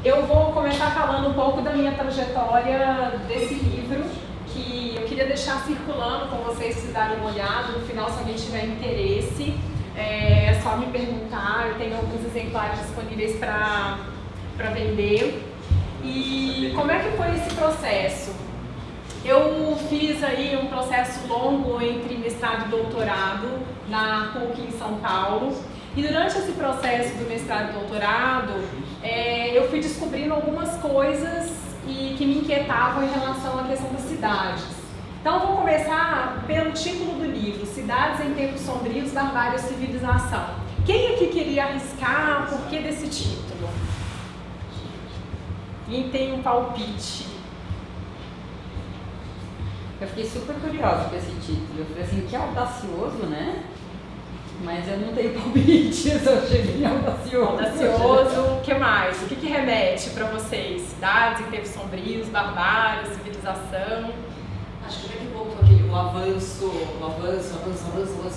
Eu vou começar falando um pouco da minha trajetória desse livro, que eu queria deixar circulando com vocês, se darem uma olhada. No final, se alguém tiver interesse, é só me perguntar. Eu tenho alguns exemplares disponíveis para vender. E como é que foi esse processo? Eu fiz aí um processo longo entre mestrado e doutorado na PUC em São Paulo. E durante esse processo do mestrado e doutorado, eu fui descobrindo algumas coisas que me inquietavam em relação à questão das cidades. Então eu vou começar pelo título do livro, Cidades em Tempos Sombrios, Barbárie ou Civilização. Quem aqui queria arriscar? Por que desse título? Quem tem um palpite? Eu fiquei super curiosa com esse título. Eu falei assim, que audacioso, né? Mas eu não tenho palpite, eu só achei bem audacioso. Audacioso, o que mais? O que remete para vocês? Cidades em tempos sombrios, barbárie, civilização? Acho que daqui a pouco aquele avanço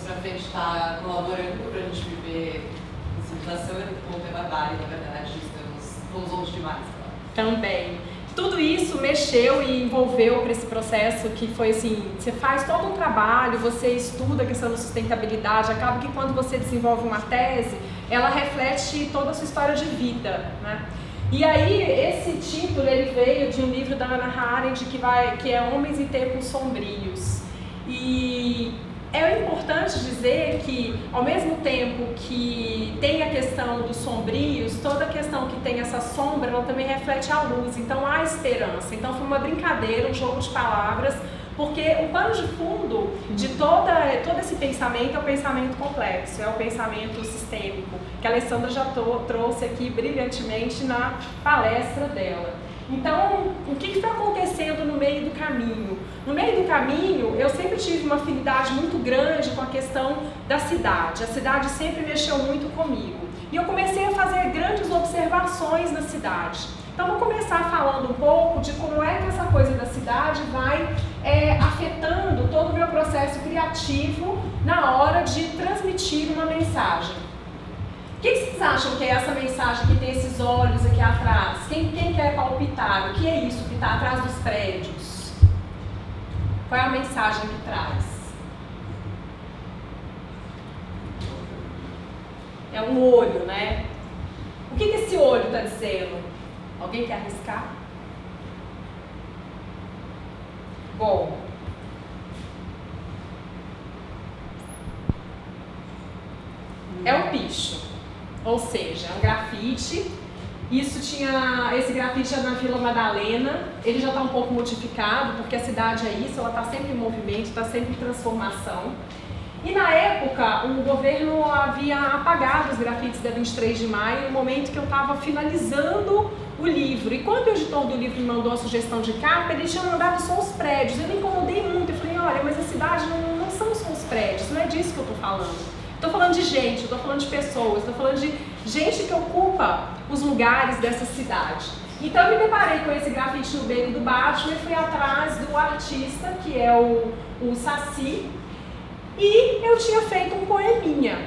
para frente está colaborando para a gente viver a civilização, e daqui a pouco é barbárie, na verdade, estamos longe demais. Também. Tudo isso mexeu e envolveu para esse processo que foi assim, você faz todo um trabalho, você estuda a questão da sustentabilidade, acaba que quando você desenvolve uma tese, ela reflete toda a sua história de vida, né? E aí, esse título, ele veio de um livro da Hannah Arendt que é Homens em Tempos Sombrios. E é importante dizer que, ao mesmo tempo que tem a questão dos sombrios, toda a questão que tem essa sombra, ela também reflete a luz, então há esperança. Então foi uma brincadeira, um jogo de palavras, porque o pano de fundo de todo esse pensamento é o pensamento complexo, é o pensamento sistêmico, que a Alessandra já trouxe aqui brilhantemente na palestra dela. Então, o que foi acontecendo no meio do caminho? No meio do caminho, eu sempre tive uma afinidade muito grande com a questão da cidade. A cidade sempre mexeu muito comigo. E eu comecei a fazer grandes observações na cidade. Então, vou começar falando um pouco de como é que essa coisa da cidade vai afetando todo o meu processo criativo na hora de transmitir uma mensagem. O que vocês acham que é essa mensagem que tem esses olhos aqui atrás? Quem quer palpitar? O que é isso que está atrás dos prédios? Qual é a mensagem que traz? É um olho, né? O que esse olho está dizendo? Alguém quer arriscar? Bom. É um picho. Ou seja, é um grafite. Esse grafite é na Vila Madalena. Ele já está um pouco modificado, porque a cidade é isso, ela está sempre em movimento, está sempre em transformação. E na época, o governo havia apagado os grafites da 23 de maio, no momento que eu estava finalizando o livro. E quando o editor do livro me mandou a sugestão de capa, ele tinha mandado só os prédios. Eu me incomodei muito, eu falei, olha, mas a cidade não são só os prédios, não é disso que eu estou falando. Estou falando de gente, estou falando de pessoas, estou falando de gente que ocupa os lugares dessa cidade. Então eu me deparei com esse grafite no beco do Batman e fui atrás do artista, que é o Saci, e eu tinha feito um poeminha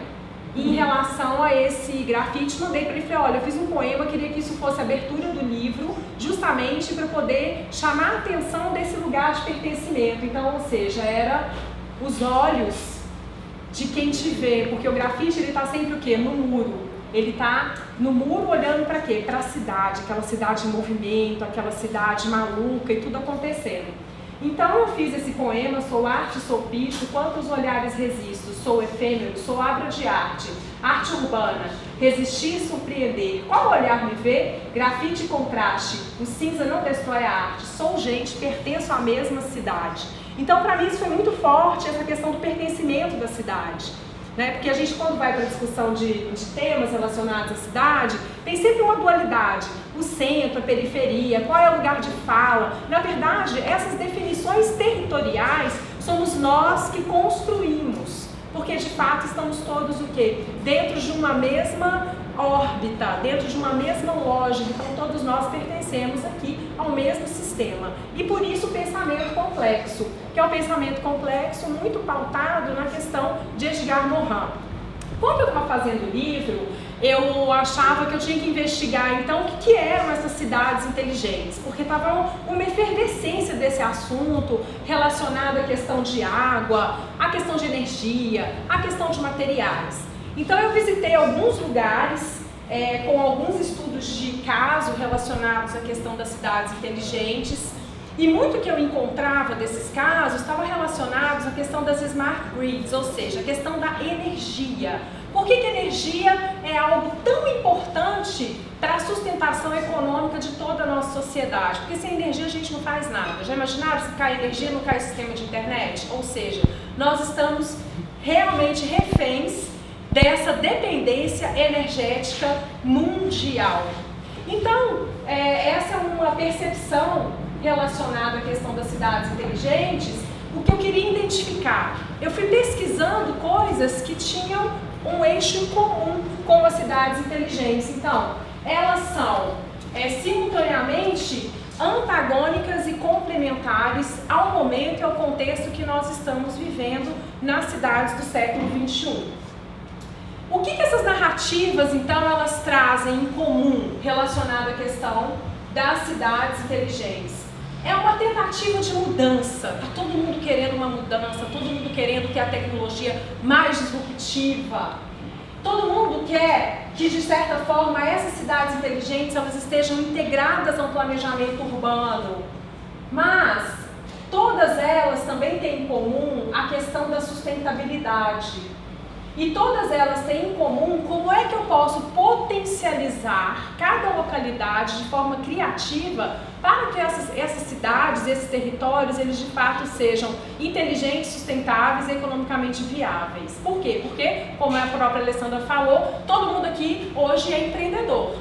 em relação a esse grafite. Mandei para ele e falei, olha, eu fiz um poema, queria que isso fosse a abertura do livro, justamente para poder chamar a atenção desse lugar de pertencimento. Então, ou seja, era os olhos de quem te vê, porque o grafite ele está sempre o quê? No muro. Ele está no muro olhando para quê? Para a cidade, aquela cidade em movimento, aquela cidade maluca e tudo acontecendo. Então eu fiz esse poema, sou arte, sou picho, quantos olhares resisto, sou efêmero, sou obra de arte urbana, resistir e surpreender. Qual olhar me vê? Grafite e contraste, o cinza não destrói a arte, sou gente, pertenço à mesma cidade. Então, para mim, isso foi muito forte, essa questão do pertencimento da cidade. Né? Porque a gente, quando vai para a discussão de temas relacionados à cidade, tem sempre uma dualidade. O centro, a periferia, qual é o lugar de fala. Na verdade, essas definições territoriais somos nós que construímos. Porque, de fato, estamos todos o quê? Dentro de uma mesma órbita, dentro de uma mesma lógica. Então, todos nós pertencemos aqui ao mesmo sistema. E por isso o pensamento complexo, que é um pensamento complexo muito pautado na questão de Edgar Morin. Quando eu estava fazendo o livro, eu achava que eu tinha que investigar, então, o que eram essas cidades inteligentes, porque estava uma efervescência desse assunto relacionado à questão de água, à questão de energia, à questão de materiais. Então eu visitei alguns lugares com alguns estudos de caso relacionados à questão das cidades inteligentes, e muito que eu encontrava desses casos estava relacionados à questão das smart grids, ou seja, a questão da energia. Por que a energia é algo tão importante para a sustentação econômica de toda a nossa sociedade? Porque sem energia a gente não faz nada. Já imaginaram se cai energia, não cai o sistema de internet? Ou seja, nós estamos realmente reféns dessa dependência energética mundial. Então, essa é uma percepção relacionada à questão das cidades inteligentes. O que eu queria identificar? Eu fui pesquisando coisas que tinham um eixo em comum com as cidades inteligentes. Então, elas são simultaneamente antagônicas e complementares ao momento e ao contexto que nós estamos vivendo nas cidades do século XXI. O que essas narrativas, então, elas trazem em comum relacionado à questão das cidades inteligentes? É uma tentativa de mudança. Está todo mundo querendo uma mudança, todo mundo querendo ter a tecnologia mais disruptiva. Todo mundo quer que, de certa forma, essas cidades inteligentes elas estejam integradas ao planejamento urbano. Mas todas elas também têm em comum a questão da sustentabilidade. E todas elas têm em comum como é que eu posso potencializar cada localidade de forma criativa para que essas cidades, esses territórios, eles de fato sejam inteligentes, sustentáveis e economicamente viáveis. Por quê? Porque, como a própria Alessandra falou, todo mundo aqui hoje é empreendedor.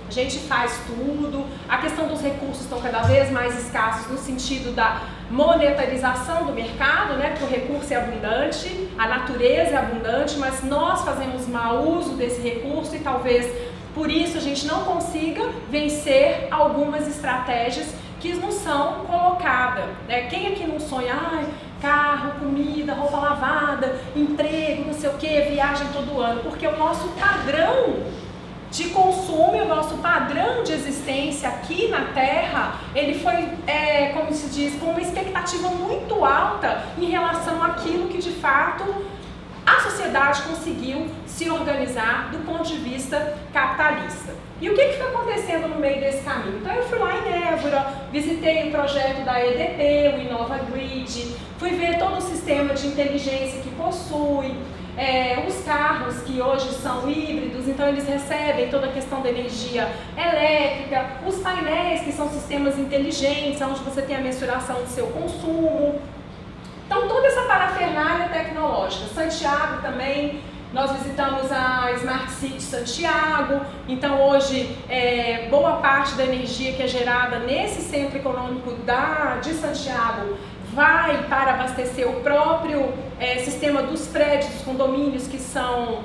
A gente faz tudo, a questão dos recursos estão cada vez mais escassos no sentido da monetarização do mercado, né? Porque o recurso é abundante, a natureza é abundante, mas nós fazemos mau uso desse recurso e talvez por isso a gente não consiga vencer algumas estratégias que não são colocadas, né? Quem aqui não sonha, carro, comida, roupa lavada, emprego, não sei o que, viagem todo ano, porque o nosso padrão de consumo e o nosso padrão de existência aqui na Terra, ele foi, como se diz, com uma expectativa muito alta em relação àquilo que de fato a sociedade conseguiu se organizar do ponto de vista capitalista. E o que foi acontecendo no meio desse caminho? Então eu fui lá em Évora, visitei o projeto da EDP, o Inova Grid, fui ver todo o sistema de inteligência que possui, os carros que hoje são híbridos, então eles recebem toda a questão da energia elétrica, os painéis que são sistemas inteligentes, onde você tem a mensuração do seu consumo. Então toda essa parafernália tecnológica. Santiago também, nós visitamos a Smart City Santiago, então hoje boa parte da energia que é gerada nesse centro econômico de Santiago vai para abastecer o próprio sistema dos prédios, dos condomínios que são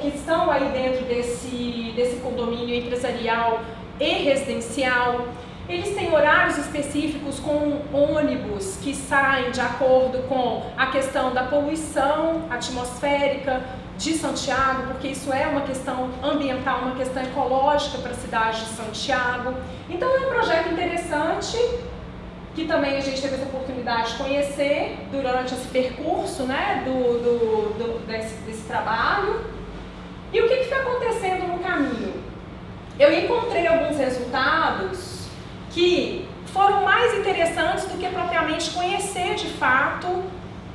que estão aí dentro desse condomínio empresarial e residencial. Eles têm horários específicos com ônibus que saem de acordo com a questão da poluição atmosférica de Santiago, porque isso é uma questão ambiental, uma questão ecológica para a cidade de Santiago. Então é um projeto interessante, que também a gente teve essa oportunidade de conhecer durante esse percurso, né, desse trabalho. E o que foi acontecendo no caminho? Eu encontrei alguns resultados que foram mais interessantes do que propriamente conhecer de fato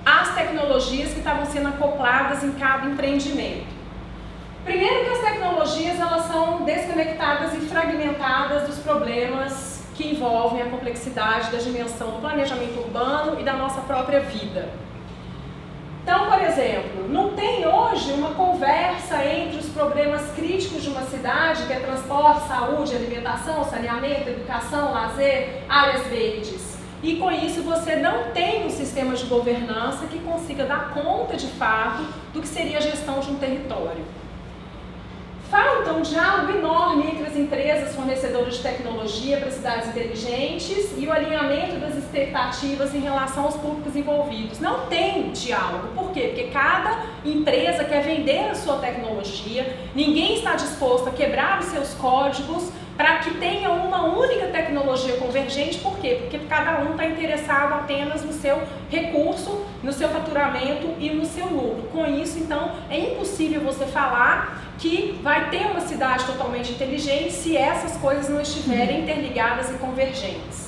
as tecnologias que estavam sendo acopladas em cada empreendimento. Primeiro que as tecnologias elas são desconectadas e fragmentadas dos problemas que envolvem a complexidade da dimensão do planejamento urbano e da nossa própria vida. Então, por exemplo, não tem hoje uma conversa entre os problemas críticos de uma cidade, que é transporte, saúde, alimentação, saneamento, educação, lazer, áreas verdes. E com isso você não tem um sistema de governança que consiga dar conta de fato do que seria a gestão de um território. Falta um diálogo enorme entre as empresas fornecedoras de tecnologia para cidades inteligentes e o alinhamento das expectativas em relação aos públicos envolvidos. Não tem diálogo. Por quê? Porque cada empresa quer vender a sua tecnologia, ninguém está disposto a quebrar os seus códigos para que tenha uma única tecnologia convergente. Por quê? Porque cada um está interessado apenas no seu recurso, no seu faturamento e no seu lucro. Com isso, então, é impossível você falar que vai ter uma cidade totalmente inteligente se essas coisas não estiverem interligadas e convergentes.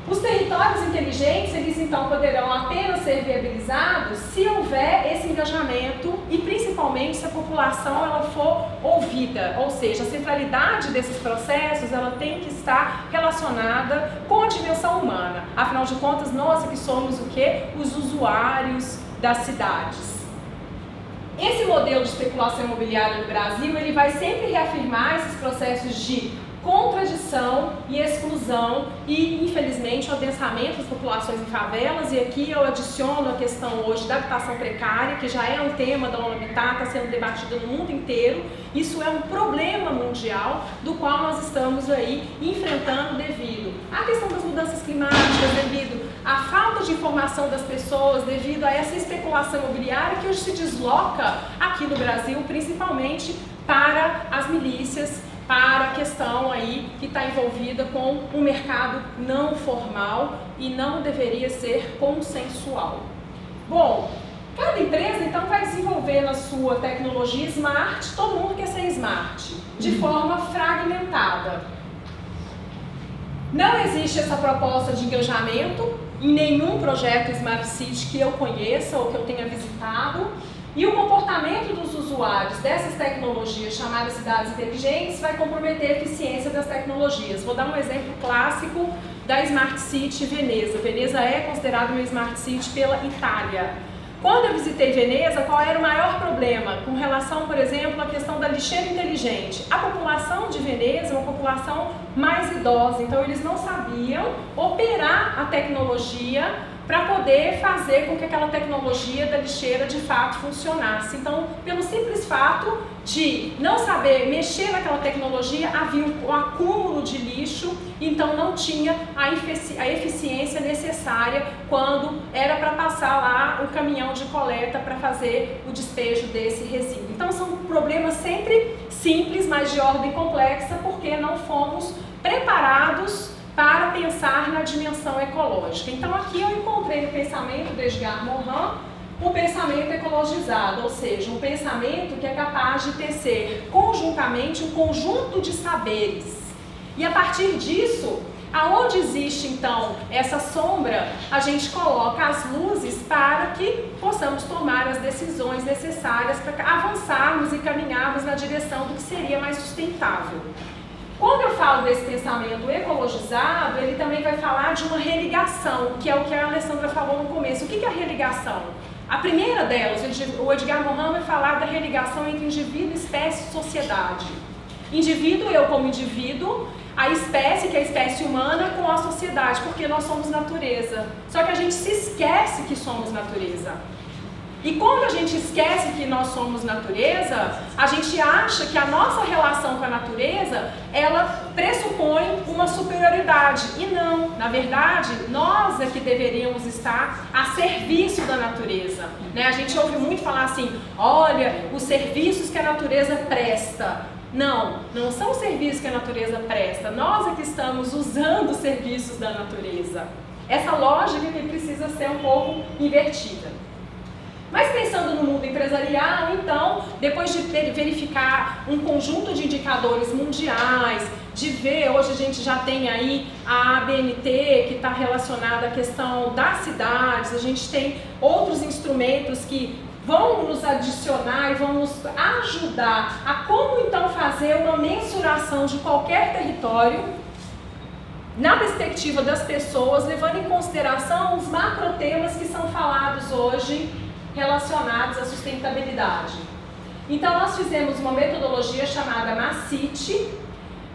Os territórios inteligentes, eles então poderão apenas ser viabilizados se houver esse engajamento e principalmente se a população ela for ouvida, ou seja, a centralidade desses processos ela tem que estar relacionada com a dimensão humana. Afinal de contas, nós que somos o quê? Os usuários das cidades. Esse modelo de especulação imobiliária no Brasil, ele vai sempre reafirmar esses processos de contradição e exclusão e, infelizmente, o adensamento das populações em favelas. E aqui eu adiciono a questão hoje da habitação precária, que já é um tema da ONU Habitat, está sendo debatido no mundo inteiro. Isso é um problema mundial do qual nós estamos aí enfrentando devido à questão das mudanças climáticas, devido à falta de informação das pessoas, devido a essa especulação imobiliária que hoje se desloca aqui no Brasil, principalmente para as milícias, para a questão aí que está envolvida com um mercado não formal e não deveria ser consensual. Bom, cada empresa então vai desenvolvendo a sua tecnologia smart, todo mundo quer ser smart, de forma fragmentada. Não existe essa proposta de engajamento em nenhum projeto Smart City que eu conheça ou que eu tenha visitado. E o comportamento dos usuários dessas tecnologias chamadas cidades inteligentes vai comprometer a eficiência das tecnologias. Vou dar um exemplo clássico da Smart City Veneza. Veneza é considerada uma Smart City pela Itália. Quando eu visitei Veneza, qual era o maior problema com relação, por exemplo, à questão da lixeira inteligente? A população de Veneza é uma população mais idosa, então eles não sabiam operar a tecnologia para poder fazer com que aquela tecnologia da lixeira de fato funcionasse. Então, pelo simples fato de não saber mexer naquela tecnologia, havia um acúmulo de lixo, então não tinha a eficiência necessária quando era para passar lá o caminhão de coleta para fazer o despejo desse resíduo. Então, são problemas sempre simples, mas de ordem complexa, porque não fomos preparados para pensar na dimensão ecológica. Então aqui eu encontrei no pensamento de Edgar Morin o pensamento ecologizado, ou seja, um pensamento que é capaz de tecer conjuntamente um conjunto de saberes. E a partir disso, aonde existe então essa sombra, a gente coloca as luzes para que possamos tomar as decisões necessárias para avançarmos e caminharmos na direção do que seria mais sustentável. Quando eu falo desse pensamento ecologizado, ele também vai falar de uma religação, que é o que a Alessandra falou no começo. O que é a religação? A primeira delas, o Edgar Morin vai falar da religação entre indivíduo, espécie e sociedade. Indivíduo, eu como indivíduo, a espécie, que é a espécie humana, com a sociedade, porque nós somos natureza. Só que a gente se esquece que somos natureza. E quando a gente esquece que nós somos natureza, a gente acha que a nossa relação com a natureza, ela pressupõe uma superioridade. E não, na verdade, nós é que deveríamos estar a serviço da natureza. Né? A gente ouve muito falar assim, olha, os serviços que a natureza presta. Não, não são os serviços que a natureza presta. Nós é que estamos usando os serviços da natureza. Essa lógica que precisa ser um pouco invertida. Mas pensando no mundo empresarial, então, depois de verificar um conjunto de indicadores mundiais, de ver, hoje a gente já tem aí a ABNT, que está relacionada à questão das cidades, a gente tem outros instrumentos que vão nos adicionar e vão nos ajudar a como então fazer uma mensuração de qualquer território na perspectiva das pessoas, levando em consideração os macrotemas que são falados hoje relacionados à sustentabilidade. Então nós fizemos uma metodologia chamada MACIT,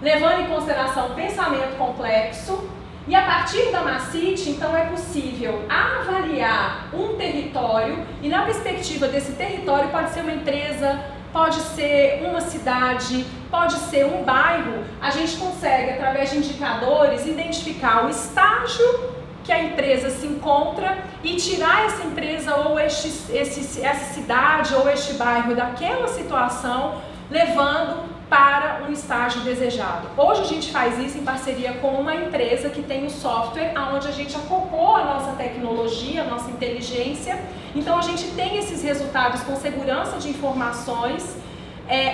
levando em consideração o pensamento complexo, e a partir da MACIT, então é possível avaliar um território, e na perspectiva desse território pode ser uma empresa, pode ser uma cidade, pode ser um bairro. A gente consegue, através de indicadores, identificar o estágio que a empresa se encontra e tirar essa empresa ou essa cidade ou este bairro daquela situação, levando para um estágio desejado. Hoje a gente faz isso em parceria com uma empresa que tem um software onde a gente acoplou a nossa tecnologia, a nossa inteligência. Então a gente tem esses resultados com segurança de informações,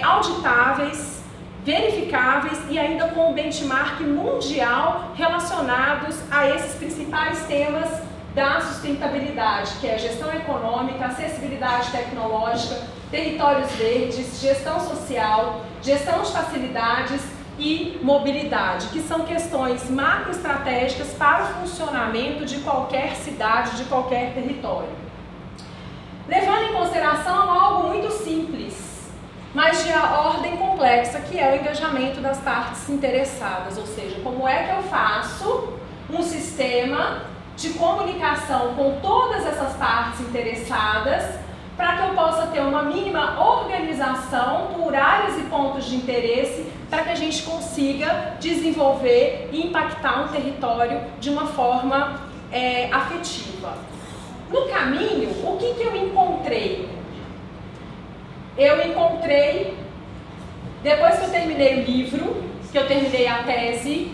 auditáveis, verificáveis e ainda com um benchmark mundial relacionados a esses principais temas da sustentabilidade, que é gestão econômica, acessibilidade tecnológica, territórios verdes, gestão social, gestão de facilidades e mobilidade, que são questões macroestratégicas para o funcionamento de qualquer cidade, de qualquer território. Levando em consideração algo muito simples, mas de ordem complexa, que é o engajamento das partes interessadas, ou seja, como é que eu faço um sistema de comunicação com todas essas partes interessadas para que eu possa ter uma mínima organização por áreas e pontos de interesse para que a gente consiga desenvolver e impactar um território de uma forma afetiva. No caminho, o que eu encontrei? Eu encontrei, depois que eu terminei o livro, que eu terminei a tese,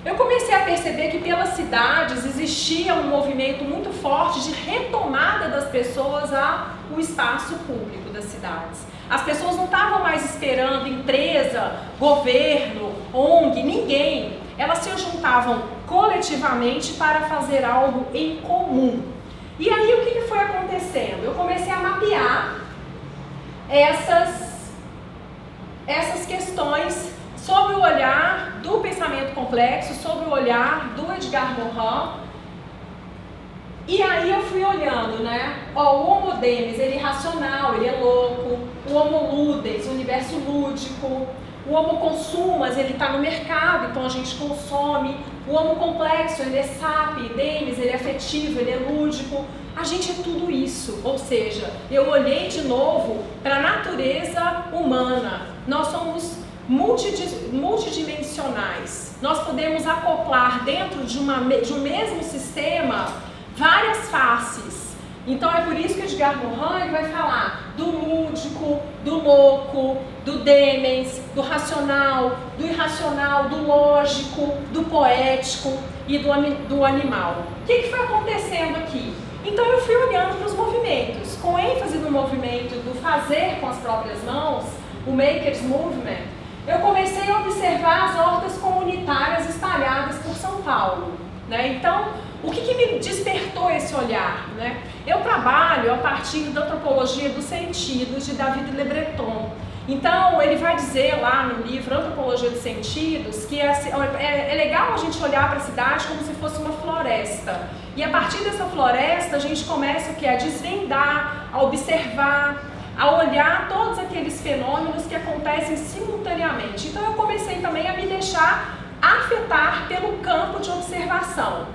eu comecei a perceber que pelas cidades existia um movimento muito forte de retomada das pessoas ao espaço público das cidades. As pessoas não estavam mais esperando empresa, governo, ONG, ninguém. Elas se juntavam coletivamente para fazer algo em comum. E aí o que foi acontecendo? Eu comecei a mapear essas questões sob o olhar do pensamento complexo, sob o olhar do Edgar Morin. E aí eu fui olhando, né? O Homo Deus, ele é racional, ele é louco. O Homo Ludens, o universo lúdico. O Homo Consumas, ele está no mercado, então a gente consome. O Homo Complexo, ele é sapi, Demis, ele é afetivo, ele é lúdico. A gente é tudo isso, ou seja, eu olhei de novo para a natureza humana. Nós somos multidimensionais. Nós podemos acoplar dentro de um mesmo sistema várias faces. Então é por isso que Edgar Morin vai falar do lúdico, do louco, do demens, do racional, do irracional, do lógico, do poético e do animal. O que foi acontecendo aqui? Então eu fui olhando para os movimentos, com ênfase no movimento do fazer com as próprias mãos, o Maker's Movement. Eu comecei a observar as hortas comunitárias espalhadas por São Paulo, né? Então, o que me despertou esse olhar, né? Eu trabalho a partir da antropologia dos sentidos de David Le Breton. Então, ele vai dizer lá no livro Antropologia dos Sentidos que é legal a gente olhar para a cidade como se fosse uma floresta. E a partir dessa floresta, a gente começa o quê? A desvendar, a observar, a olhar todos aqueles fenômenos que acontecem simultaneamente. Então eu comecei também a me deixar afetar pelo campo de observação.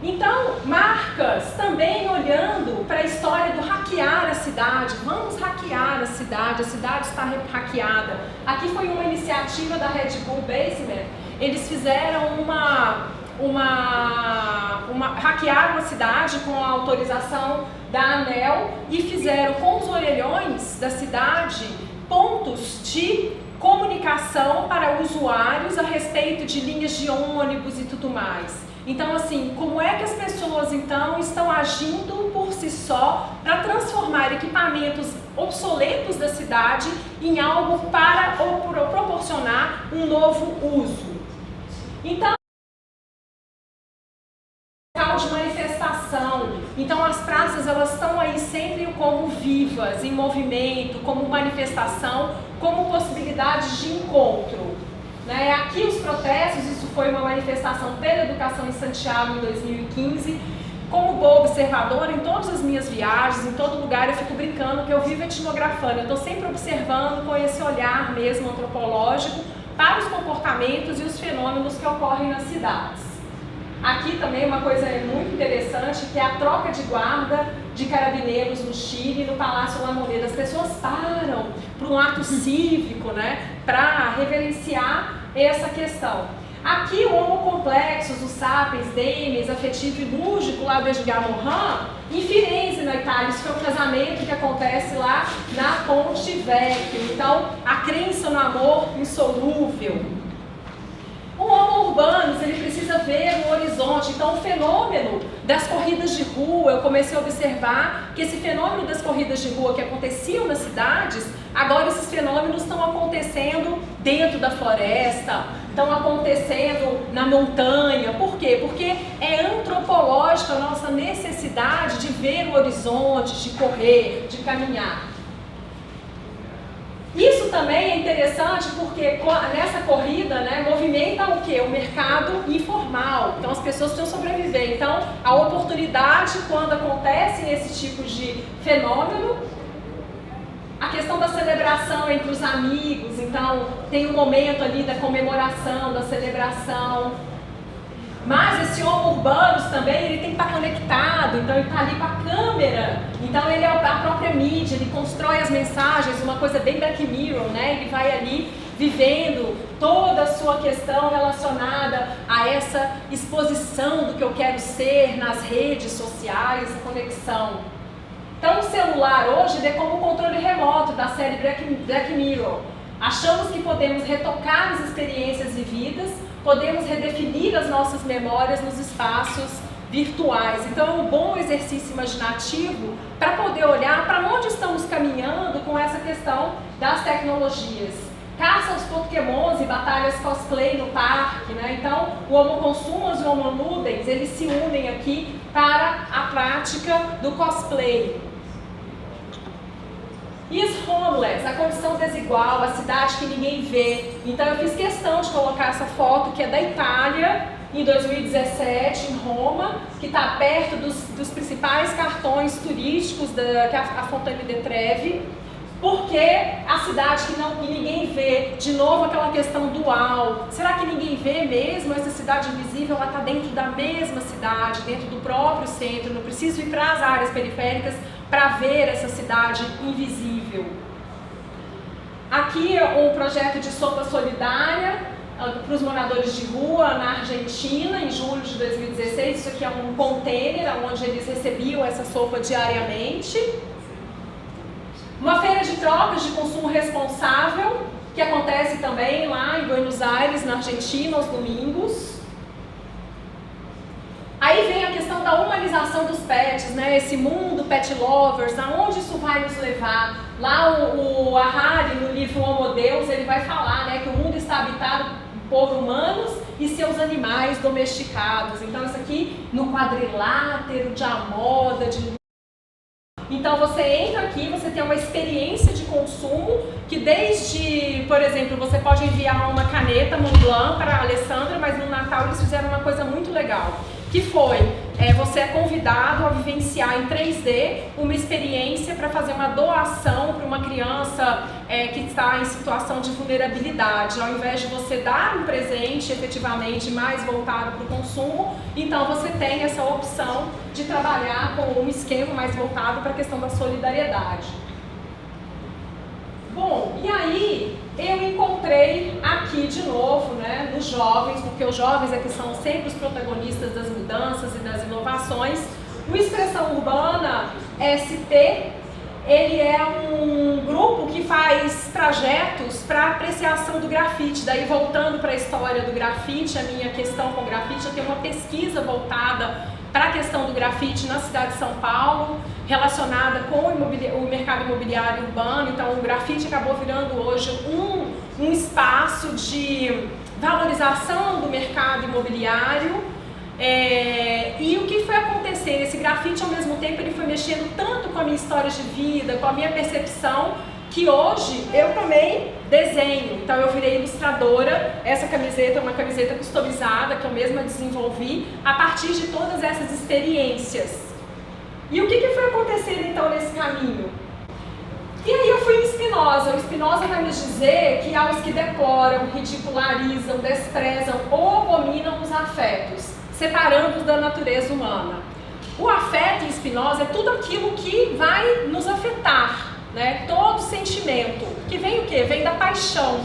Então, Marcas também olhando para a história do hackear a cidade. Vamos hackear a cidade está hackeada. Aqui foi uma iniciativa da Red Bull Basement. Eles fizeram hackearam a cidade com a autorização da ANEEL e fizeram com os orelhões da cidade pontos de comunicação para usuários a respeito de linhas de ônibus e tudo mais. Então, assim, como é que as pessoas então estão agindo por si só para transformar equipamentos obsoletos da cidade em algo para proporcionar um novo uso? Então, de manifestação. Então as praças elas estão aí sempre como vivas, em movimento, como manifestação, como possibilidades de encontro. Né? Aqui os protestos, isso foi uma manifestação pela educação em Santiago em 2015. Como boa observadora, em todas as minhas viagens, em todo lugar, eu fico brincando que eu vivo etnografando. Eu estou sempre observando com esse olhar mesmo antropológico para os comportamentos e os fenômenos que ocorrem nas cidades. Aqui também uma coisa muito interessante, que é a troca de guarda de carabineiros no Chile, no Palácio La Moneda. As pessoas param para um ato cívico, né, para reverenciar essa questão. Aqui o Homo complexus, o sapiens, demes, afetivo e lúdico, lá do Edgar Morin, em Firenze, na Itália. Isso foi um casamento que acontece lá na Ponte Vecchio. Então, a crença no amor insolúvel. O Homo urbanus, ele precisa ver no horizonte. Então, o fenômeno das corridas de rua, eu comecei a observar que esse fenômeno das corridas de rua que aconteciam nas cidades, agora esses fenômenos estão acontecendo dentro da floresta, estão acontecendo na montanha. Por quê? Porque é antropológica a nossa necessidade de ver o horizonte, de correr, de caminhar. Isso também é interessante porque nessa corrida, né, movimenta o quê? O mercado informal. Então as pessoas precisam sobreviver. Então a oportunidade, quando acontece esse tipo de fenômeno, a questão da celebração entre os amigos, então tem um momento ali da comemoração, da celebração. Mas esse Homo urbanus também, ele tem que estar conectado, então ele está ali com a câmera, então ele é a própria mídia, ele constrói as mensagens, uma coisa bem Black Mirror, né? Ele vai ali vivendo toda a sua questão relacionada a essa exposição do que eu quero ser nas redes sociais, essa conexão. Então o celular hoje é como o controle remoto da série Black Mirror. Achamos que podemos retocar as experiências vividas, podemos redefinir as nossas memórias nos espaços virtuais. Então é um bom exercício imaginativo para poder olhar para onde estamos caminhando com essa questão das tecnologias. Caça aos Pokémons e batalhas cosplay no parque, né? Então o Homo consumans e o Homo ludens, eles se unem aqui para a prática do cosplay. Is homeless, a condição desigual, a cidade que ninguém vê. Então eu fiz questão de colocar essa foto que é da Itália, em 2017, em Roma, que está perto dos principais cartões turísticos, que é a Fontana di Trevi, porque a cidade que ninguém vê, de novo aquela questão dual. Será que ninguém vê mesmo? Essa cidade invisível, ela está dentro da mesma cidade, dentro do próprio centro, não preciso ir para as áreas periféricas para ver essa cidade invisível. Aqui um projeto de sopa solidária para os moradores de rua na Argentina, em julho de 2016. Isso aqui é um container onde eles recebiam essa sopa diariamente. Uma feira de trocas de consumo responsável, que acontece também lá em Buenos Aires, na Argentina, aos domingos. Aí vem a questão da humanização dos pets, né? Esse mundo pet lovers, aonde isso vai nos levar? Lá o Harari, no livro Homo Deus, ele vai falar, né, que o mundo está habitado por humanos e seus animais domesticados. Então isso aqui no quadrilátero de Amoda, então você entra aqui, você tem uma experiência de consumo que desde, por exemplo, você pode enviar uma caneta Montblanc para a Alessandra, mas no Natal eles fizeram uma coisa muito legal, que foi, você é convidado a vivenciar em 3D uma experiência para fazer uma doação para uma criança que está em situação de vulnerabilidade. Ao invés de você dar um presente efetivamente mais voltado para o consumo, então você tem essa opção de trabalhar com um esquema mais voltado para a questão da solidariedade. Bom, e aí eu encontrei aqui de novo, né, nos jovens, porque os jovens é que são sempre os protagonistas das mudanças e das inovações, o Expressão Urbana ST, ele é um grupo que faz trajetos para apreciação do grafite. Daí, voltando para a história do grafite, a minha questão com o grafite, eu tenho uma pesquisa voltada para a questão do grafite na cidade de São Paulo, relacionada com o mercado imobiliário urbano. Então o grafite acabou virando hoje um espaço de valorização do mercado imobiliário. E o que foi acontecer? Esse grafite, ao mesmo tempo, ele foi mexendo tanto com a minha história de vida, com a minha percepção, que hoje eu também desenho. Então eu virei ilustradora. Essa camiseta é uma camiseta customizada que eu mesma desenvolvi a partir de todas essas experiências. E o que foi acontecendo então nesse caminho? E aí eu fui em Spinoza. O Spinoza vai nos dizer que aos que deploram, ridicularizam, desprezam ou abominam os afetos, separando-os da natureza humana. o afeto em Spinoza é tudo aquilo que vai nos afetar, né? Todo sentimento, que vem o quê? Vem da paixão.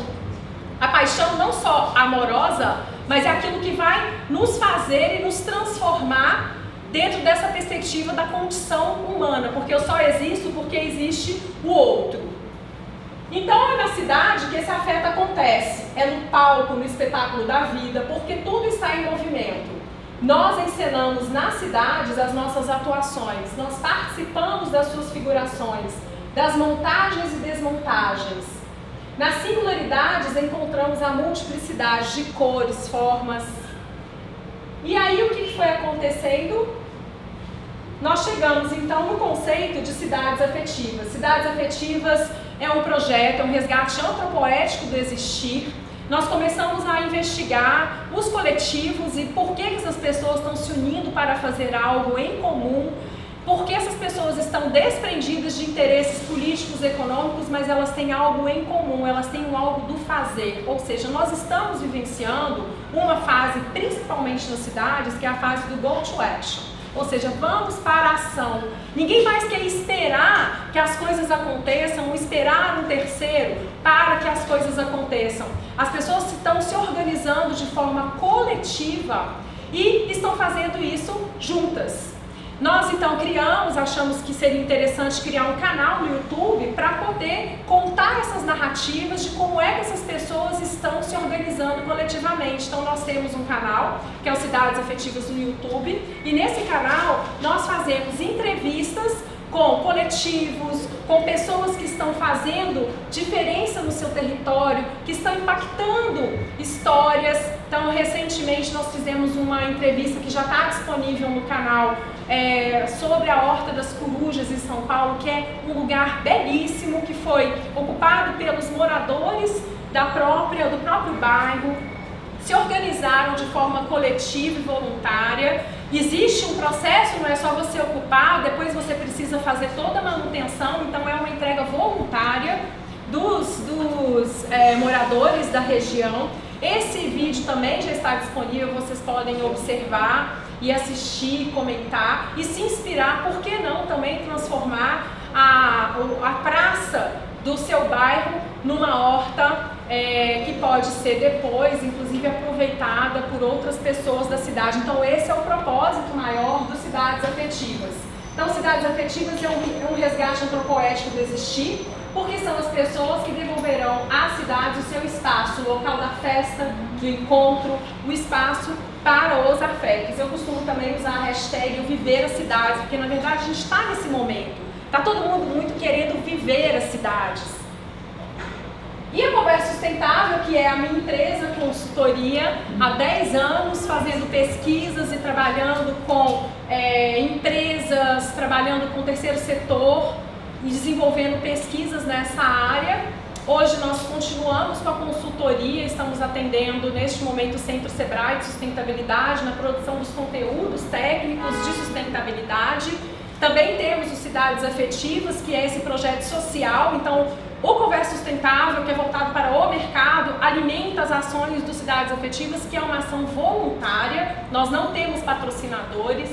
A paixão não só amorosa, mas é aquilo que vai nos fazer e nos transformar dentro dessa perspectiva da condição humana, porque eu só existo porque existe o outro. Então é na cidade que esse afeto acontece, é no palco, no espetáculo da vida, porque tudo está em movimento. Nós encenamos nas cidades as nossas atuações, nós participamos das suas figurações, das montagens e desmontagens. Nas singularidades encontramos a multiplicidade de cores, formas. E aí o que foi acontecendo? Nós chegamos então no conceito de cidades afetivas. Cidades afetivas é um projeto, é um resgate antropoético do existir. Nós começamos a investigar os coletivos e por que essas pessoas estão se unindo para fazer algo em comum, por que essas pessoas estão desprendidas de interesses políticos e econômicos, mas elas têm algo em comum, elas têm algo do fazer. Ou seja, nós estamos vivenciando uma fase, principalmente nas cidades, que é a fase do go to action. Ou seja, vamos para a ação. Ninguém mais quer esperar que as coisas aconteçam ou esperar um terceiro para que as coisas aconteçam. As pessoas estão se organizando de forma coletiva e estão fazendo isso juntas. Nós então achamos que seria interessante criar um canal no YouTube para poder contar essas narrativas de como é que essas pessoas estão se organizando coletivamente. Então nós temos um canal, que é o Cidades Afetivas no YouTube, e nesse canal nós fazemos entrevistas com coletivos, com pessoas que estão fazendo diferença no seu território, que estão impactando histórias. Então, recentemente nós fizemos uma entrevista que já está disponível no canal sobre a Horta das Corujas em São Paulo, que é um lugar belíssimo, que foi ocupado pelos moradores do próprio bairro, se organizaram de forma coletiva e voluntária. Existe um processo, não é só você ocupar, depois você precisa fazer toda a manutenção, então é uma entrega voluntária dos moradores da região. Esse vídeo também já está disponível, vocês podem observar e assistir, comentar e se inspirar, por que não também transformar a praça do seu bairro numa horta que pode ser depois, inclusive, aproveitada por outras pessoas da cidade. Então esse é o propósito maior dos Cidades Afetivas. Então Cidades Afetivas é um resgate antropoético do existir, porque são as pessoas que devolverão à cidade o seu espaço, o local da festa, do encontro, o espaço para os afetos. Eu costumo também usar a hashtag eu viver as cidades, porque na verdade a gente está nesse momento. Está todo mundo muito querendo viver as cidades. E a Conversa Sustentável, que é a minha empresa, consultoria, há 10 anos, fazendo pesquisas e trabalhando com empresas, trabalhando com o terceiro setor e desenvolvendo pesquisas nessa área. Hoje nós continuamos com a consultoria, estamos atendendo neste momento o Centro Sebrae de Sustentabilidade na produção dos conteúdos técnicos de sustentabilidade. Também temos o Cidades Afetivas, que é esse projeto social. Então, o Conversa Sustentável, que é voltado para o mercado, alimenta as ações do Cidades Afetivas, que é uma ação voluntária. Nós não temos patrocinadores.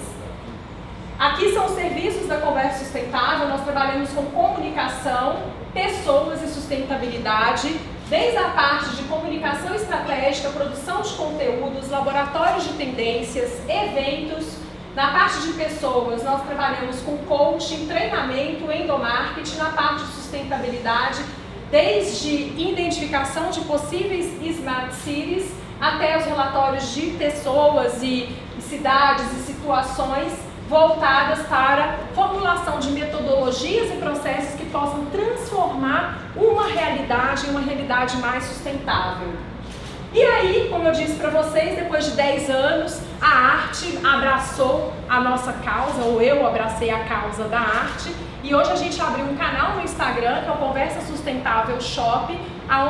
Aqui são os serviços da Conversa Sustentável. Nós trabalhamos com comunicação, pessoas e sustentabilidade, desde a parte de comunicação estratégica, produção de conteúdos, laboratórios de tendências, eventos. Na parte de pessoas, nós trabalhamos com coaching, treinamento, endomarketing. Na parte de sustentabilidade, desde identificação de possíveis smart cities até os relatórios de pessoas e cidades e situações voltadas para formulação de metodologias e processos que possam transformar uma realidade em uma realidade mais sustentável. E aí, como eu disse para vocês, depois de 10 anos, a arte abraçou a nossa causa, ou eu abracei a causa da arte, e hoje a gente abriu um canal no Instagram, que é o Conversa Sustentável Shop,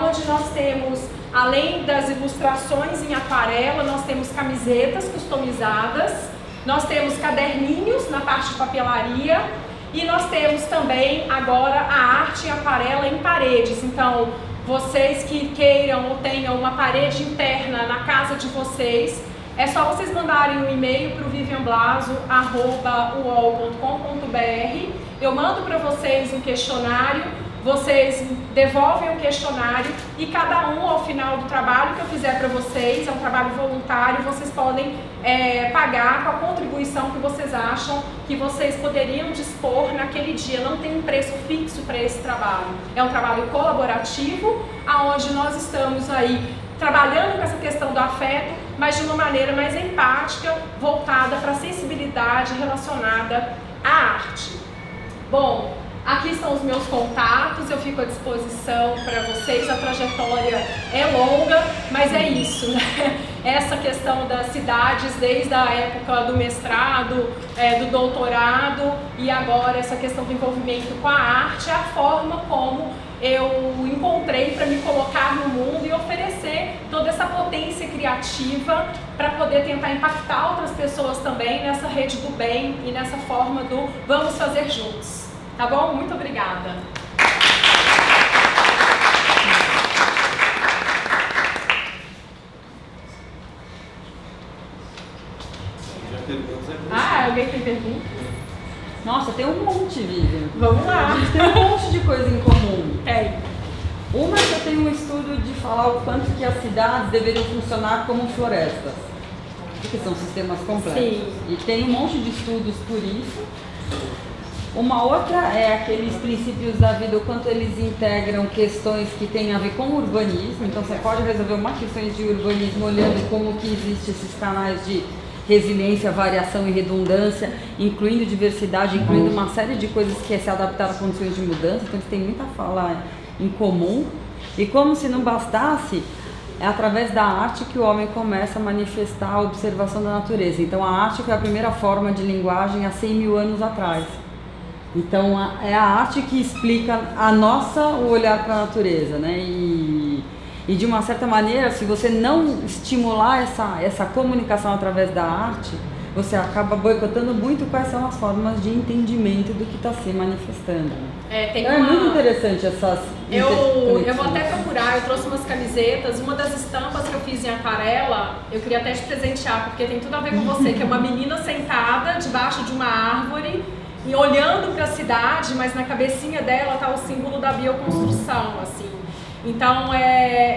onde nós temos, além das ilustrações em aquarela, nós temos camisetas customizadas, nós temos caderninhos na parte de papelaria, e nós temos também agora a arte em aquarela em paredes. Então, vocês que queiram ou tenham uma parede interna na casa de vocês, é só vocês mandarem um e-mail para o vivianblaso@uol.com.br. Eu mando para vocês um questionário, vocês devolvem o questionário e cada um, ao final do trabalho que eu fizer para vocês, é um trabalho voluntário, vocês podem pagar com a contribuição que vocês acham que vocês poderiam dispor naquele dia. Não tem um preço fixo para esse trabalho. É um trabalho colaborativo, onde nós estamos aí trabalhando com essa questão do afeto, mas de uma maneira mais empática, voltada para a sensibilidade relacionada à arte. Bom, aqui estão os meus contatos, eu fico à disposição para vocês. A trajetória é longa, mas é isso, né? Essa questão das cidades, desde a época do mestrado, do doutorado, e agora essa questão do envolvimento com a arte, é a forma como eu encontrei para me colocar no mundo e oferecer toda essa potência criativa para poder tentar impactar outras pessoas também nessa rede do bem e nessa forma do vamos fazer juntos. Tá bom? Muito obrigada. Alguém tem perguntas? Nossa, tem um monte, Vivian. Vamos lá. A gente tem um monte de coisa em comum. Tem. Uma que eu tenho um estudo de falar o quanto que as cidades deveriam funcionar como florestas, porque são sistemas complexos. Sim. E tem um monte de estudos por isso. Uma outra é aqueles princípios da vida, o quanto eles integram questões que têm a ver com o urbanismo. Então você pode resolver uma questão de urbanismo olhando como que existem esses canais de resiliência, variação e redundância, incluindo diversidade, incluindo uma série de coisas que é se adaptar a condições de mudança. Então eles têm muita fala em comum. E como se não bastasse, é através da arte que o homem começa a manifestar a observação da natureza. Então a arte foi a primeira forma de linguagem há 100 mil anos atrás. Então é a arte que explica o olhar para a natureza, né? E de uma certa maneira, se você não estimular essa comunicação através da arte, você acaba boicotando muito quais são as formas de entendimento do que está se manifestando. É muito interessante essas eu vou até procurar, eu trouxe umas camisetas, uma das estampas que eu fiz em aquarela, eu queria até te presentear, porque tem tudo a ver com você, que é uma menina sentada debaixo de uma árvore, e olhando para a cidade, mas na cabecinha dela está o símbolo da bioconstrução, assim. Então,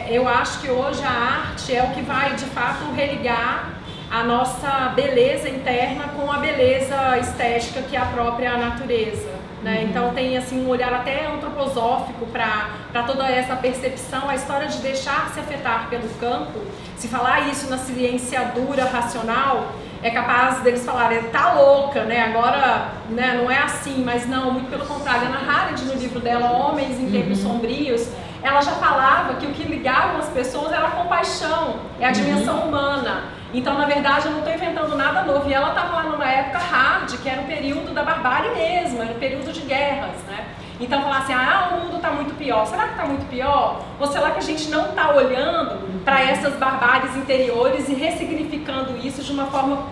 eu acho que hoje a arte é o que vai, de fato, religar a nossa beleza interna com a beleza estética que é a própria natureza, né? Então, tem assim, um olhar até antroposófico para toda essa percepção, a história de deixar-se afetar pelo campo. Se falar isso na ciência dura, racional, é capaz deles falarem, tá louca, né? Agora, né, não é assim, mas não, muito pelo contrário. A Hannah Arendt, no livro dela, Homens em Tempos Sombrios, ela já falava que o que ligava as pessoas era a compaixão, é a dimensão humana. Então, na verdade, eu não estou inventando nada novo. E ela estava lá numa época hard, que era o período da barbárie mesmo, era o período de guerras, né? Então, falar assim, o mundo está muito pior. Será que está muito pior? Ou será que a gente não está olhando para essas barbáries interiores e ressignificando isso de uma forma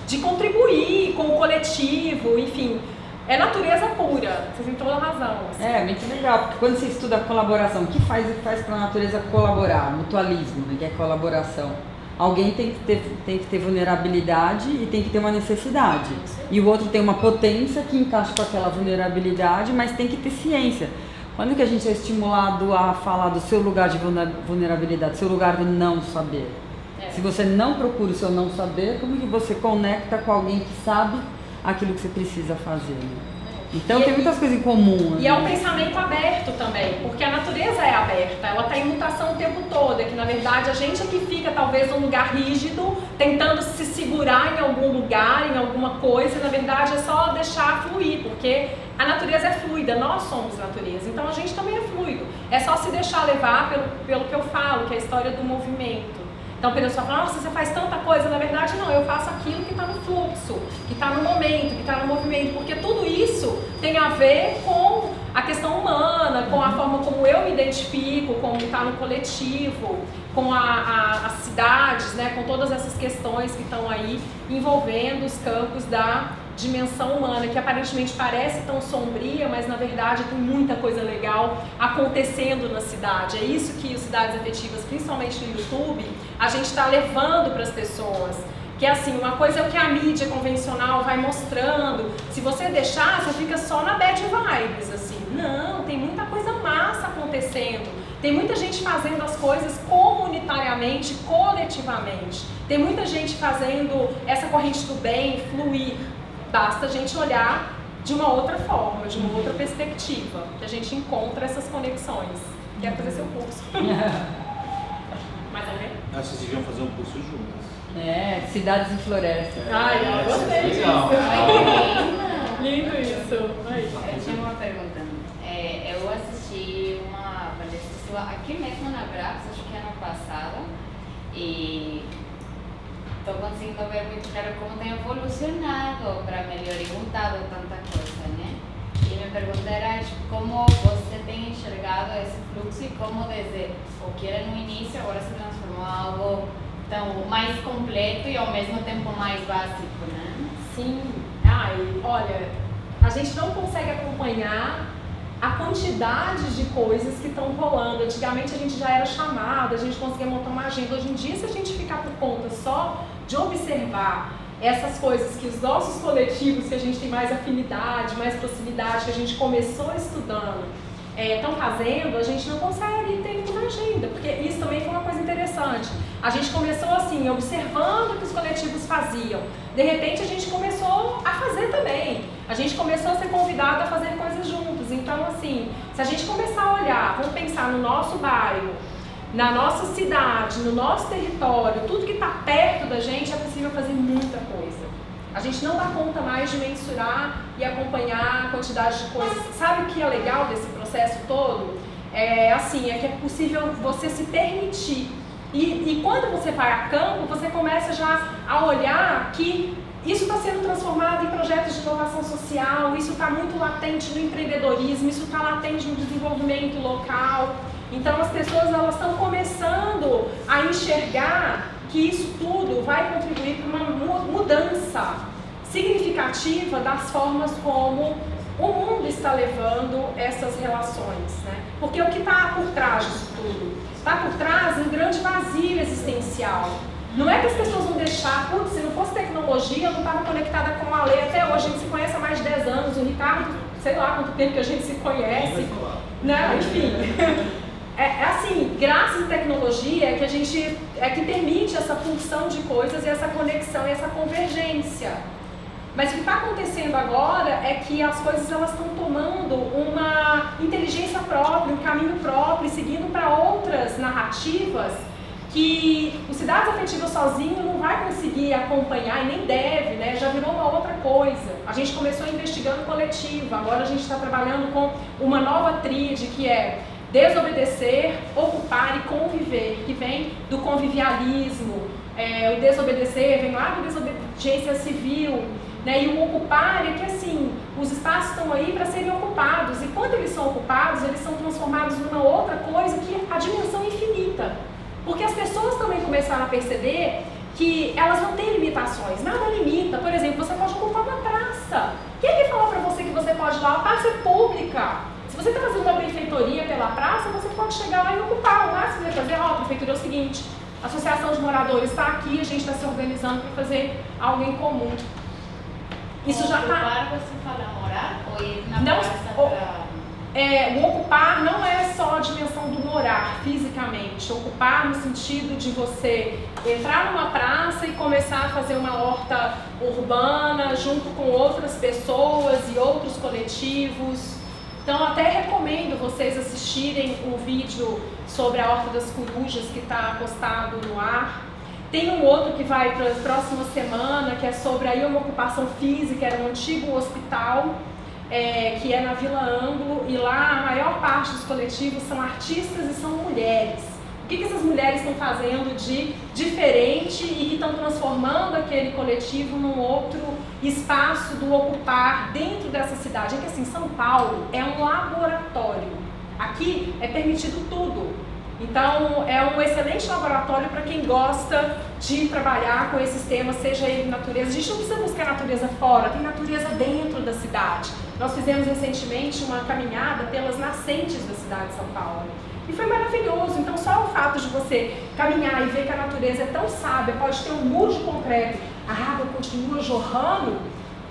de contribuir com o coletivo, enfim. É natureza pura, vocês têm toda a razão. Assim. É, muito legal, porque quando você estuda a colaboração, o que faz para a natureza colaborar? Mutualismo, né, que é colaboração. Alguém tem que ter vulnerabilidade e tem que ter uma necessidade. E o outro tem uma potência que encaixa com aquela vulnerabilidade, mas tem que ter ciência. Quando que a gente é estimulado a falar do seu lugar de vulnerabilidade, do seu lugar de não saber? Se você não procura o seu não saber, como que você conecta com alguém que sabe aquilo que você precisa fazer? Né? Então tem muitas coisas em comum. E é um pensamento aberto também, porque a natureza é aberta, ela está em mutação o tempo todo, que na verdade a gente é que fica talvez num lugar rígido, tentando se segurar em algum lugar, em alguma coisa, e na verdade é só deixar fluir, porque a natureza é fluida, nós somos natureza, então a gente também é fluido, é só se deixar levar pelo que eu falo, que é a história do movimento. Então, a pessoa fala, nossa, você faz tanta coisa. Na verdade, não, eu faço aquilo que está no fluxo, que está no momento, que está no movimento. Porque tudo isso tem a ver com a questão humana, com a forma como eu me identifico, como está no coletivo, com as cidades, né, com todas essas questões que estão aí envolvendo os campos da dimensão humana, que aparentemente parece tão sombria, mas na verdade tem muita coisa legal acontecendo na cidade. É isso que os Cidades Afetivas, principalmente no YouTube, a gente está levando para as pessoas. Que é assim, uma coisa é o que a mídia convencional vai mostrando. Se você deixar, você fica só na bad vibes, assim. Não, tem muita coisa massa acontecendo. Tem muita gente fazendo as coisas comunitariamente, coletivamente. Tem muita gente fazendo essa corrente do bem fluir. Basta a gente olhar de uma outra forma, de uma outra perspectiva, que a gente encontra essas conexões. Quero fazer seu curso. Mais ou menos? Vocês deviam fazer um curso juntas. Cidades em Floresta. Ai, eu gostei disso. Lindo isso. Aí. Eu tinha uma pergunta. Eu assisti uma palestra sua aqui mesmo na Brax, acho que ano passado, e estou conseguindo ver muito claro como tem evolucionado para melhor e mudado tanta coisa, né? E minha pergunta era como você tem enxergado esse fluxo e como desde o que era no início agora se transformou em algo tão mais completo e ao mesmo tempo mais básico, né? Sim. Ai, olha, a gente não consegue acompanhar a quantidade de coisas que estão rolando. Antigamente a gente já era chamado, a gente conseguia montar uma agenda. Hoje em dia, se a gente ficar por conta só de observar essas coisas que os nossos coletivos, que a gente tem mais afinidade, mais proximidade, que a gente começou estudando, estão fazendo, a gente não consegue ter isso na agenda, porque isso também foi uma coisa interessante. A gente começou assim, observando o que os coletivos faziam. De repente a gente começou a fazer também. A gente começou a ser convidado a fazer coisas juntos. Então assim, se a gente começar a olhar, vamos pensar no nosso bairro, na nossa cidade, no nosso território, tudo que está perto da gente, é possível fazer muita coisa. A gente não dá conta mais de mensurar e acompanhar a quantidade de coisas. Sabe o que é legal desse processo todo? É que é possível você se permitir. E quando você vai a campo, você começa já a olhar que isso está sendo transformado em projetos de inovação social, isso está muito latente no empreendedorismo, isso está latente no desenvolvimento local. Então as pessoas estão começando a enxergar que isso tudo vai contribuir para uma mudança significativa das formas como o mundo está levando essas relações, né? Porque o que está por trás disso tudo? Está por trás um grande vazio existencial. Não é que as pessoas vão deixar, putz, se não fosse tecnologia, eu não estava conectada com a lei até hoje. A gente se conhece há mais de 10 anos, o Ricardo, sei lá quanto tempo que a gente se conhece, né? Enfim. Assim, graças à tecnologia que permite essa função de coisas e essa conexão e essa convergência. Mas o que está acontecendo agora é que as coisas elas estão tomando uma inteligência própria, um caminho próprio, seguindo para outras narrativas que o Cidades Afetivas sozinho não vai conseguir acompanhar e nem deve, né? Já virou uma outra coisa. A gente começou investigando coletivo, agora a gente está trabalhando com uma nova tríade que é desobedecer, ocupar e conviver, que vem do convivialismo. O desobedecer vem lá da desobediência civil, né? E o ocupar é que assim, os espaços estão aí para serem ocupados, e quando eles são ocupados, eles são transformados numa outra coisa que é a dimensão infinita. Porque as pessoas também começaram a perceber que elas não têm limitações, nada limita. Por exemplo, você pode ocupar uma praça. Quem é que falou para você que você pode ir lá? A praça é pública. Se você está fazendo uma benfeitoria pela praça, você pode chegar lá e ocupar. O máximo que você vai fazer, a prefeitura é o seguinte, a associação de moradores está aqui, a gente está se organizando para fazer algo em comum. Isso já está... Ocupar, você fala morar ou ir na não, praça para... O ocupar não é só a dimensão do morar fisicamente. Ocupar no sentido de você entrar numa praça e começar a fazer uma horta urbana junto com outras pessoas e outros coletivos. Então até recomendo vocês assistirem o vídeo sobre a Horta das Corujas que está postado no ar. Tem um outro que vai para a próxima semana, que é sobre aí uma ocupação física, era um antigo hospital, que é na Vila Ângulo, e lá a maior parte dos coletivos são artistas e são mulheres. O que essas mulheres estão fazendo de diferente e que estão transformando aquele coletivo num outro espaço do ocupar dentro dessa cidade? É que assim, São Paulo é um laboratório. Aqui é permitido tudo. Então é um excelente laboratório para quem gosta de trabalhar com esses temas, seja ele natureza. A gente não precisa buscar natureza fora, tem natureza dentro da cidade. Nós fizemos recentemente uma caminhada pelas nascentes da cidade de São Paulo. E foi maravilhoso. Então só o fato de você caminhar e ver que a natureza é tão sábia, pode ter um muro de concreto, a água continua jorrando,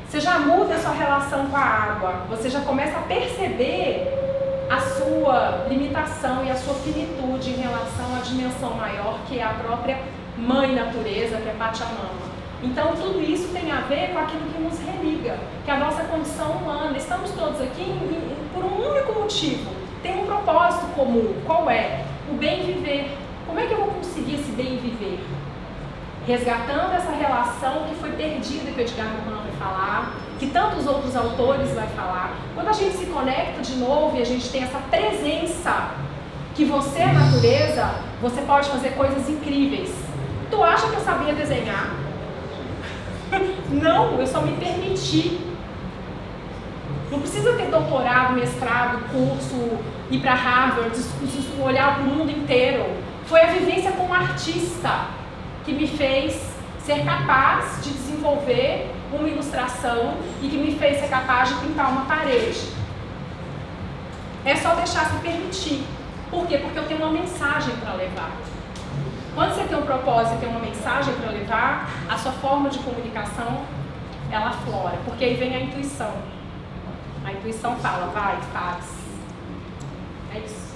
você já muda a sua relação com a água, você já começa a perceber a sua limitação e a sua finitude em relação à dimensão maior, que é a própria mãe natureza, que é Pachamama. Então tudo isso tem a ver com aquilo que nos religa, que é a nossa condição humana. Estamos todos aqui por um único motivo, tem um propósito comum. Qual é? O bem viver. Como é que eu vou conseguir esse bem viver? Resgatando essa relação que foi perdida, que o Edgar Morin vai falar, que tantos outros autores vai falar. Quando a gente se conecta de novo e a gente tem essa presença que você é natureza, você pode fazer coisas incríveis. Tu acha que eu sabia desenhar? Não, eu só me permiti. Não precisa ter doutorado, mestrado, curso, ir para Harvard, olhar para o mundo inteiro. Foi a vivência como artista que me fez ser capaz de desenvolver uma ilustração e que me fez ser capaz de pintar uma parede. É só deixar se permitir. Por quê? Porque eu tenho uma mensagem para levar. Quando você tem um propósito e tem uma mensagem para levar, a sua forma de comunicação, ela aflora. Porque aí vem a intuição. A intuição fala, vai, faz. É isso.